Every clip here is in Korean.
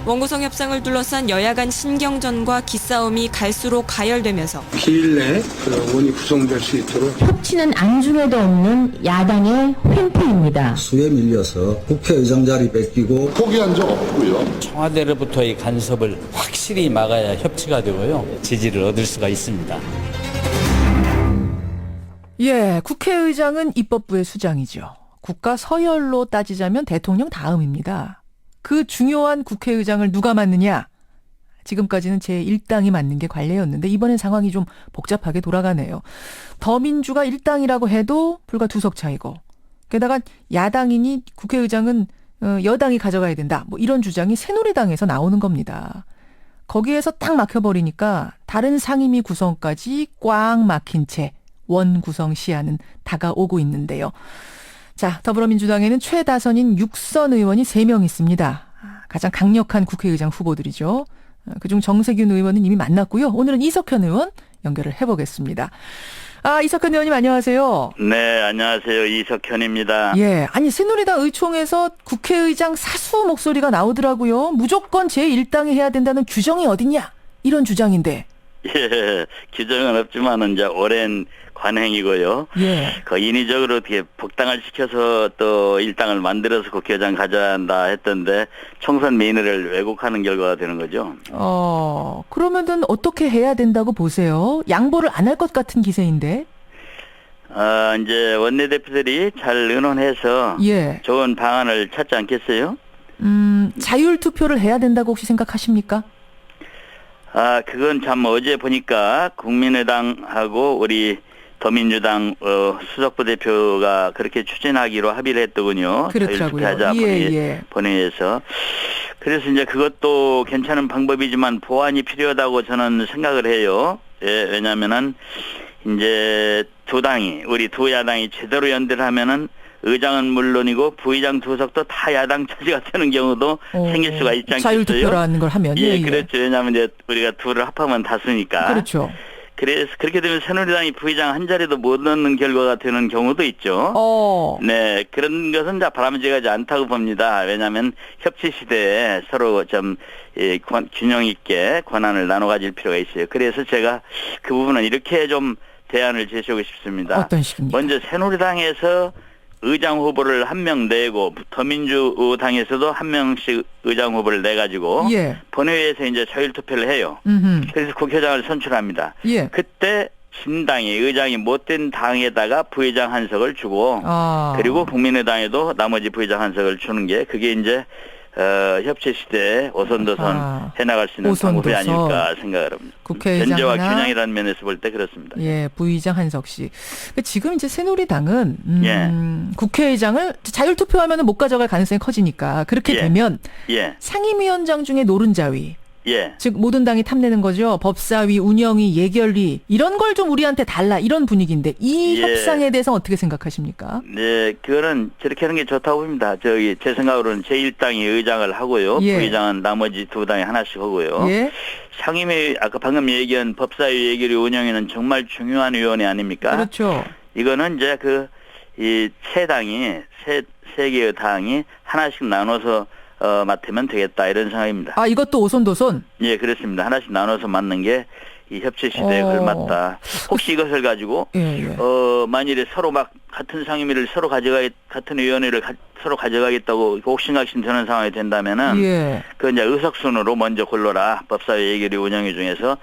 원구성 협상을 둘러싼 여야 간 신경전과 기싸움이 갈수록 가열되면서 기일 내에 원이 구성될 수 있도록 협치는 안중에도 없는 야당의 횡포입니다. 수에 밀려서 국회의장 자리 뺏기고 포기한 적 없고요. 청와대로부터의 간섭을 확실히 막아야 협치가 되고요. 지지를 얻을 수가 있습니다. 예, 국회의장은 입법부의 수장이죠. 국가 서열로 따지자면 대통령 다음입니다. 그 중요한 국회의장을 누가 맡느냐? 지금까지는 제1당이 맡는 게 관례였는데 이번엔 상황이 좀 복잡하게 돌아가네요. 더민주가 1당이라고 해도 불과 2석 차이고 게다가 야당이니 국회의장은 여당이 가져가야 된다. 뭐 이런 주장이 새누리당에서 나오는 겁니다. 거기에서 딱 막혀버리니까 다른 상임위 구성까지 꽉 막힌 채 원구성 시한은 다가오고 있는데요. 자, 더불어민주당에는 최다선인 6선 의원이 3명 있습니다. 가장 강력한 국회의장 후보들이죠. 그중 정세균 의원은 이미 만났고요. 오늘은 이석현 의원 연결을 해보겠습니다. 이석현 의원님 안녕하세요. 네, 안녕하세요. 이석현입니다. 예, 아니 새누리당 의총에서 국회의장 사수 목소리가 나오더라고요. 무조건 제1당이 해야 된다는 규정이 어딨냐? 이런 주장인데. 예, 규정은 없지만은 이제 오랜 관행이고요. 예. 그 인위적으로 어떻게 복당을 시켜서 또 일당을 만들어서 국회의장 가져야 한다 했던데 총선 민의를 왜곡하는 결과가 되는 거죠. 그러면은 어떻게 해야 된다고 보세요? 양보를 안 할 것 같은 기세인데. 이제 원내대표들이 잘 의논해서 예. 좋은 방안을 찾지 않겠어요? 자율투표를 해야 된다고 혹시 생각하십니까? 그건 참 어제 보니까 국민의당하고 우리 더민주당 수석부 대표가 그렇게 추진하기로 합의를 했더군요. 그렇더라고요. 자율투표하자 본회의에서. 그래서 이제 그것도 괜찮은 방법이지만 보완이 필요하다고 저는 생각을 해요. 예, 왜냐면은 이제 우리 두 야당이 제대로 연대를 하면은 의장은 물론이고 부의장 두석도 다 야당 차지가 되는 경우도 생길 수가 있지 않겠어요? 자율투표라는 걸 하면. 예, 그렇죠. 왜냐하면 이제 우리가 둘을 합하면 다수니까. 그렇죠. 그래서 그렇게 되면 새누리당이 부의장 한 자리도 못 얻는 결과가 되는 경우도 있죠. 네, 그런 것은 바람직하지 않다고 봅니다. 왜냐하면 협치 시대에 서로 좀 균형 있게 권한을 나눠 가질 필요가 있어요. 그래서 제가 그 부분은 이렇게 좀 대안을 제시하고 싶습니다. 어떤 식입니까? 먼저 새누리당에서 의장 후보를 한 명 내고 더민주당에서도 한 명씩 의장 후보를 내가지고 예. 본회의에서 이제 자율투표를 해요. 그래서 국회의장을 선출합니다. 예. 그때 신당이 의장이 못된 당에다가 부의장 한 석을 주고 그리고 국민의당에도 나머지 부의장 한 석을 주는 게 그게 이제 협치 시대에 오손도손 해나갈 수 있는 방법이 아닐까 생각을 합니다. 국회의장 견제와 하나, 균형이라는 면에서 볼 때 그렇습니다. 예, 부의장 한석씩. 지금 이제 새누리당은 국회의장을 자율투표하면 못 가져갈 가능성이 커지니까 그렇게 되면 상임위원장 중에 노른자위. 즉 모든 당이 탐내는 거죠. 법사위, 운영위, 예결위 이런 걸 좀 우리한테 달라 이런 분위기인데 이 협상에 대해서 어떻게 생각하십니까? 네, 그거는 저렇게 하는 게 좋다고 봅니다. 제 생각으로는 제1당이 의장을 하고요. 부의장은 나머지 두 당이 하나씩 하고요. 상임위 아까 방금 얘기한 법사위, 예결위, 운영위는 정말 중요한 위원회 아닙니까? 그렇죠. 이거는 이제 이 세 개의 당이 하나씩 나눠서 맡으면 되겠다 이런 생각입니다. 이것도 오손도손? 예, 그렇습니다. 하나씩 나눠서 맡는 게 이 협치 시대에 걸맞다. 혹시 이것을 가지고 만일에 서로 막 같은 상임위를 같은 위원회를 서로 가져가겠다고 옥신각신 드는 상황이 된다면은 그 이제 의석순으로 먼저 골라라. 법사위, 예결위, 운영위 중에서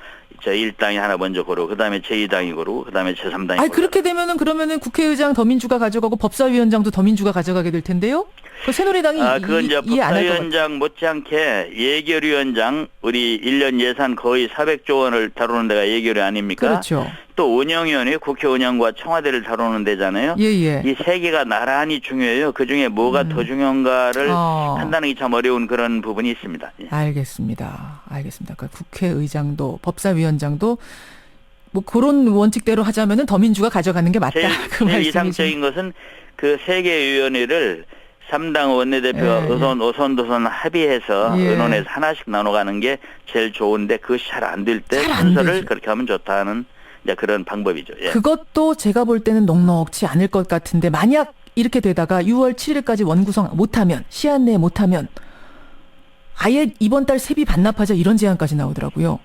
제1당이 하나 먼저 고르고 그다음에 제2당이 고르고 그다음에 제3당이 고르고. 그렇게 되면은 그러면은 국회의장 더민주가 가져가고 법사위원장도 더민주가 가져가게 될 텐데요. 그 새누리당이 그건 이제 법사위원장 못지않게 예결위원장 우리 1년 예산 거의 400조 원을 다루는 데가 예결위 아닙니까? 그렇죠. 또 운영위원회 국회 운영과 청와대를 다루는 데잖아요. 이 세 개가 나란히 중요해요. 그중에 뭐가 더 중요한가를 판단하기 참 어려운 그런 부분이 있습니다. 알겠습니다. 그러니까 국회의장도 법사위원장도 뭐 그런 원칙대로 하자면은 더민주가 가져가는 게 맞다. 제일 이상적인 것은 그 세 개 위원회를 3당 원내대표가 오손도손 합의해서 의논해서 하나씩 나눠가는 게 제일 좋은데 그것이 잘 안 될 때 순서를 그렇게 하면 좋다는 이제 그런 방법이죠. 그것도 제가 볼 때는 넉넉치 않을 것 같은데 만약 이렇게 되다가 6월 7일까지 원구성 못하면 시한 내에 못하면 아예 이번 달 세비 반납하자 이런 제안까지 나오더라고요.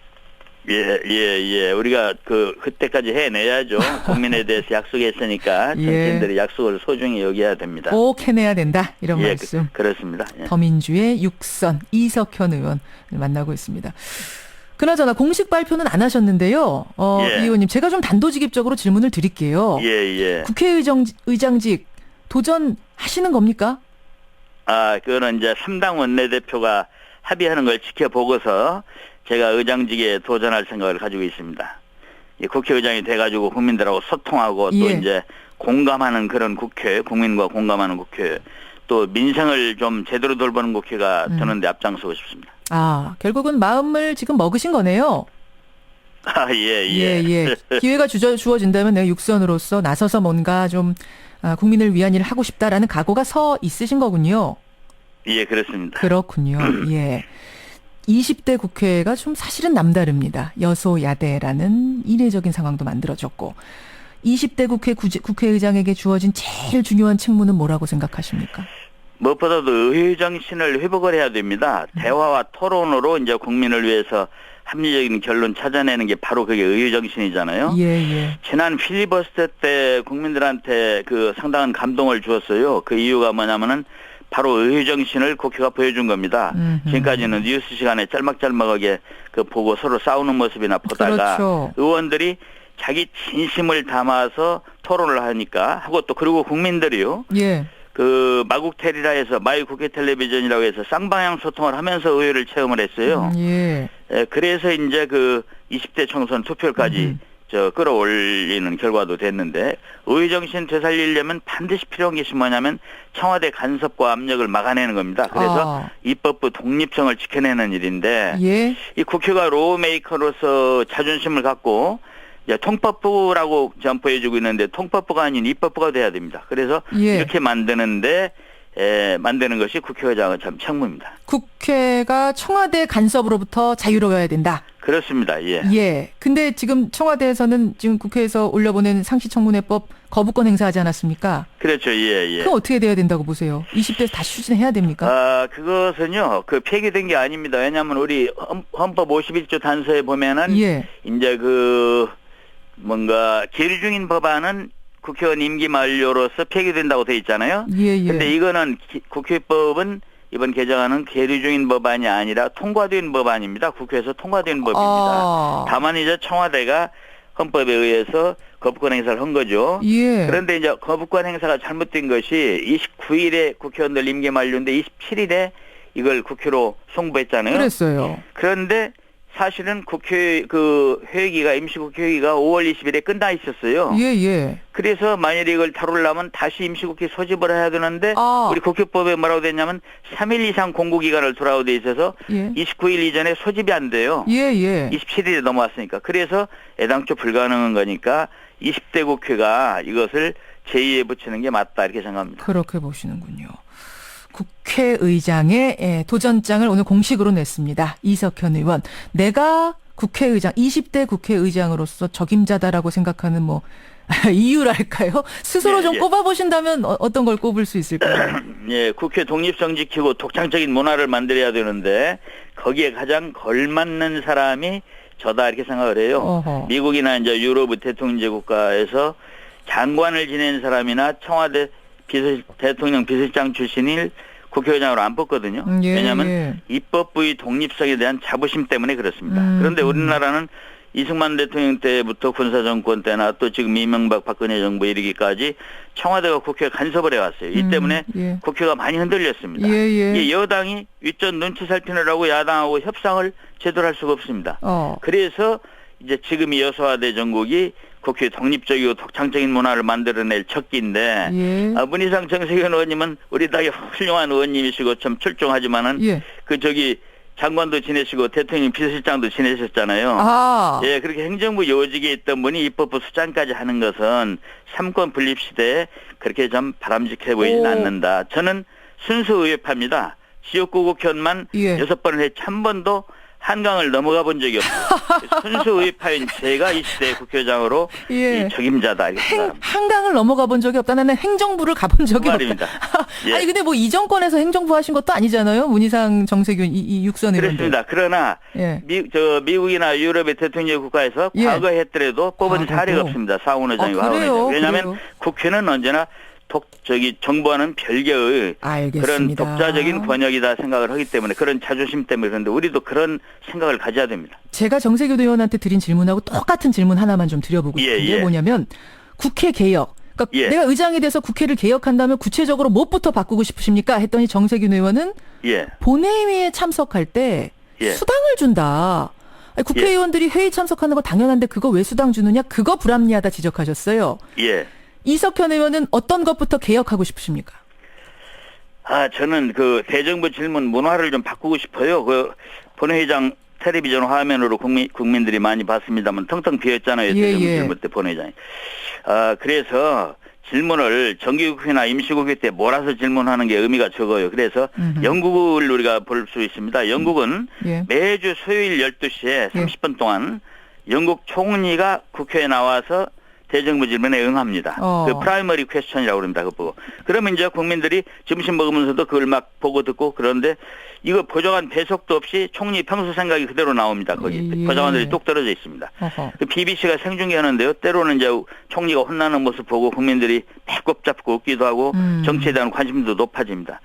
예. 우리가 그때까지 해내야죠. 국민에 대해서 약속했으니까 정치인들이 약속을 소중히 여겨야 됩니다. 꼭 해내야 된다. 이런 예, 말씀. 그렇습니다. 예. 더민주의 육선 이석현 의원 만나고 있습니다. 그나저나 공식 발표는 안 하셨는데요. 예. 이 의원님 제가 좀 단도직입적으로 질문을 드릴게요. 예. 국회의장직 도전하시는 겁니까? 그거는 이제 3당 원내대표가 합의하는 걸 지켜보고서 제가 의장직에 도전할 생각을 가지고 있습니다. 국회의장이 돼가지고 국민들하고 소통하고 또 이제 공감하는 그런 국회, 국민과 공감하는 국회, 또 민생을 좀 제대로 돌보는 국회가 되는데 앞장서고 싶습니다. 결국은 마음을 지금 먹으신 거네요. 예. 기회가 주어진다면 내가 육선으로서 나서서 뭔가 좀 국민을 위한 일을 하고 싶다라는 각오가 서 있으신 거군요. 예, 그렇습니다. 그렇군요. 예. 20대 국회가 좀 사실은 남다릅니다. 여소야대라는 이례적인 상황도 만들어졌고 20대 국회의장에게 주어진 제일 중요한 책무는 뭐라고 생각하십니까? 무엇보다도 의회 정신을 회복을 해야 됩니다. 대화와 토론으로 이제 국민을 위해서 합리적인 결론 찾아내는 게 바로 그게 의회 정신이잖아요. 예. 지난 필리버스터 때 국민들한테 상당한 감동을 주었어요. 그 이유가 뭐냐면은 바로 의회 정신을 국회가 보여준 겁니다. 지금까지는 뉴스 시간에 짤막짤막하게 보고 서로 싸우는 모습이나 보다가 그렇죠. 의원들이 자기 진심을 담아서 토론을 하고 또 그리고 국민들이요. 예. 마국텔이라 해서 마이 국회 텔레비전이라고 해서 쌍방향 소통을 하면서 의회를 체험을 했어요. 예. 그래서 이제 20대 총선 투표까지 끌어올리는 결과도 됐는데 의회 정신 되살리려면 반드시 필요한 것이 뭐냐면 청와대 간섭과 압력을 막아내는 겁니다. 그래서 입법부 독립성을 지켜내는 일인데 이 국회가 로우메이커로서 자존심을 갖고 이제 통법부라고 보여주고 있는데 통법부가 아닌 입법부가 돼야 됩니다. 그래서 이렇게 만드는 것이 국회의장은 참 책무입니다. 국회가 청와대 간섭으로부터 자유로워야 된다. 그렇습니다. 예. 근데 지금 청와대에서는 지금 국회에서 올려보낸 상시청문회법 거부권 행사하지 않았습니까? 그렇죠. 예. 그럼 어떻게 돼야 된다고 보세요? 20대에서 다시 추진해야 됩니까? 그것은요. 폐기된 게 아닙니다. 왜냐하면 우리 헌법 51조 단서에 보면은 이제 계류 중인 법안은 국회의원 임기 만료로서 폐기된다고 돼 있잖아요. 근데 이거는 국회법은 이번 개정안은 계류 중인 법안이 아니라 통과된 법안입니다. 국회에서 통과된 법입니다. 다만 이제 청와대가 헌법에 의해서 거부권 행사를 한 거죠. 그런데 이제 거부권 행사가 잘못된 것이 29일에 국회의원들 임기 만료인데 27일에 이걸 국회로 송부했잖아요. 그랬어요. 그런데 사실은 국회 회기가 임시국회 회기가 5월 20일에 끝나 있었어요. 그래서 만약에 이걸 다루려면 다시 임시국회 소집을 해야 되는데 우리 국회법에 뭐라고 됐냐면 3일 이상 공고기간을 두라고 돼 있어서 29일 이전에 소집이 안 돼요. 27일에 넘어왔으니까. 그래서 애당초 불가능한 거니까 20대 국회가 이것을 제2에 붙이는 게 맞다 이렇게 생각합니다. 그렇게 보시는군요. 국회의장의 도전장을 오늘 공식으로 냈습니다. 이석현 의원. 내가 국회의장, 20대 국회의장으로서 적임자다라고 생각하는 이유랄까요? 스스로 좀 꼽아보신다면 어떤 걸 꼽을 수 있을까요? 국회 독립성 지키고 독창적인 문화를 만들어야 되는데 거기에 가장 걸맞는 사람이 저다 이렇게 생각을 해요. 미국이나 이제 유럽 대통령제 국가에서 장관을 지낸 사람이나 청와대 대통령 비서실장 출신일 국회의장으로 안 뽑거든요. 왜냐하면 입법부의 독립성에 대한 자부심 때문에 그렇습니다. 그런데 우리나라는 이승만 대통령 때부터 군사정권 때나 또 지금 이명박 박근혜 정부 이르기까지 청와대가 국회에 간섭을 해왔어요. 이 때문에 국회가 많이 흔들렸습니다. 여당이 윗전 눈치 살피느라고 야당하고 협상을 제대로 할 수가 없습니다. 그래서 이제 지금 이 여소야대 정국이 국회 독립적이고 독창적인 문화를 만들어낼 척기인데 문희상 정세균 의원님은 우리 당의 훌륭한 의원님이시고 참 출중하지만은 장관도 지내시고 대통령 비서실장도 지내셨잖아요. 그렇게 행정부 요직에 있던 분이 입법부 수장까지 하는 것은 삼권 분립 시대에 그렇게 좀 바람직해 보이진 않는다. 저는 순수 의회파입니다. 지역구 국회의원만 6번을 했지 한 번도 한강을 넘어가 본 적이 없어요. 순수의파인 제가 이 시대의 국회의장으로 예. 이 적임자다. 한강을 넘어가 본 적이 없다. 나는 행정부를 가본 적이 말입니다. 없다. 예. 아니 근데 뭐 이 정권에서 행정부 하신 것도 아니잖아요. 문희상, 정세균 이 육선 의원들. 그렇습니다. 그러나 예. 미국이나 유럽의 대통령 국가에서 예. 과거에 했더라도 뽑은 과거도? 사례가 없습니다. 사원 의장이고 하원 그래요? 의장. 왜냐하면 그래요? 국회는 언제나 정부와는 별개의 알겠습니다. 그런 독자적인 권역이다 생각을 하기 때문에 그런 자존심 때문에 그런데 우리도 그런 생각을 가져야 됩니다. 제가 정세균 의원한테 드린 질문하고 똑같은 질문 하나만 좀 드려보고 싶은데 예. 뭐냐면 국회 개혁. 그러니까 예. 내가 의장이 돼서 국회를 개혁한다면 구체적으로 무엇부터 바꾸고 싶으십니까? 했더니 정세균 의원은 예. 본회의에 참석할 때 예. 수당을 준다. 아니, 국회의원들이 회의 참석하는 거 당연한데 그거 왜 수당 주느냐? 그거 불합리하다 지적하셨어요. 예. 이석현 의원은 어떤 것부터 개혁하고 싶으십니까? 저는 그 대정부 질문 문화를 좀 바꾸고 싶어요. 그 본회의장 텔레비전 화면으로 국민들이 많이 봤습니다만 텅텅 비었잖아요. 예, 대정부 예. 질문 때 본회의장이. 그래서 질문을 정기국회나 임시국회 때 몰아서 질문하는 게 의미가 적어요. 그래서 영국을 우리가 볼 수 있습니다. 영국은 예. 매주 수요일 12시에 30분 동안 영국 총리가 국회에 나와서 대정부 질문에 응합니다. 그 프라이머리 퀘스천이라고 그럽니다. 그거 보고. 그러면 이제 국민들이 점심 먹으면서도 그걸 막 보고 듣고 그런데 이거 보좌관 배석도 없이 총리 평소 생각이 그대로 나옵니다. 거기 예. 보좌관들이 뚝 떨어져 있습니다. 어허. 그 BBC가 생중계하는데요. 때로는 이제 총리가 혼나는 모습 보고 국민들이 배꼽 잡고 웃기도 하고 정치에 대한 관심도 높아집니다.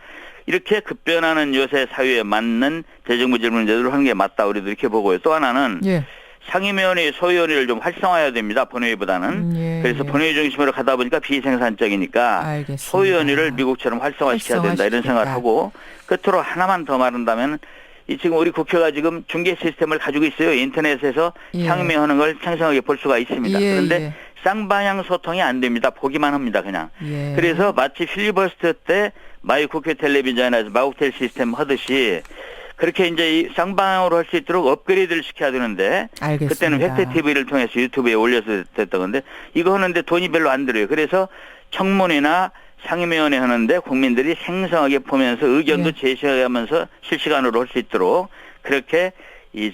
이렇게 급변하는 요새 사회에 맞는 대정부 질문을 제대로 하는 게 맞다. 우리도 이렇게 보고요. 또 하나는 예. 상임위원회 소위원회를 좀 활성화해야 됩니다. 본회의보다는. 그래서 본회의 중심으로 가다 보니까 비생산적이니까 알겠습니다. 소위원회를 미국처럼 활성화시켜야 된다 이런 생각을 하고 끝으로 하나만 더 말한다면 이 지금 우리 국회가 지금 중계 시스템을 가지고 있어요. 인터넷에서 예. 상임위하는 걸 생생하게 볼 수가 있습니다. 예, 그런데 예. 쌍방향 소통이 안 됩니다. 보기만 합니다. 그냥. 예. 그래서 마치 필리버스터 때 마이 국회 텔레비전에서 마국텔 시스템 하듯이 그렇게 이제 이 쌍방향으로 할 수 있도록 업그레이드를 시켜야 되는데 알겠습니다. 그때는 획태 TV를 통해서 유튜브에 올려서 됐던 건데 이거 하는데 돈이 별로 안 들어요. 그래서 청문회나 상임위원회 하는데 국민들이 생생하게 보면서 의견도 예. 제시하면서 실시간으로 할 수 있도록 그렇게 이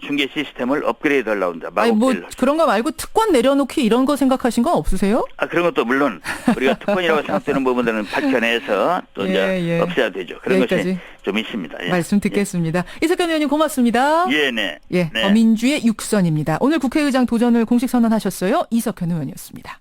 중계 시스템을 업그레이드 하려고 합니다. 아니 뭐 그런 거 말고 특권 내려놓기 이런 거 생각하신 건 없으세요? 그런 것도 물론 우리가 특권이라고 생각되는 부분들은 밝혀내서 또 이제 없애야 되죠. 그런 여기까지. 것이 좀 있습니다. 예. 말씀 듣겠습니다. 이석현 의원님 고맙습니다. 네. 예, 네. 더민주의 육선입니다. 오늘 국회의장 도전을 공식 선언하셨어요. 이석현 의원이었습니다.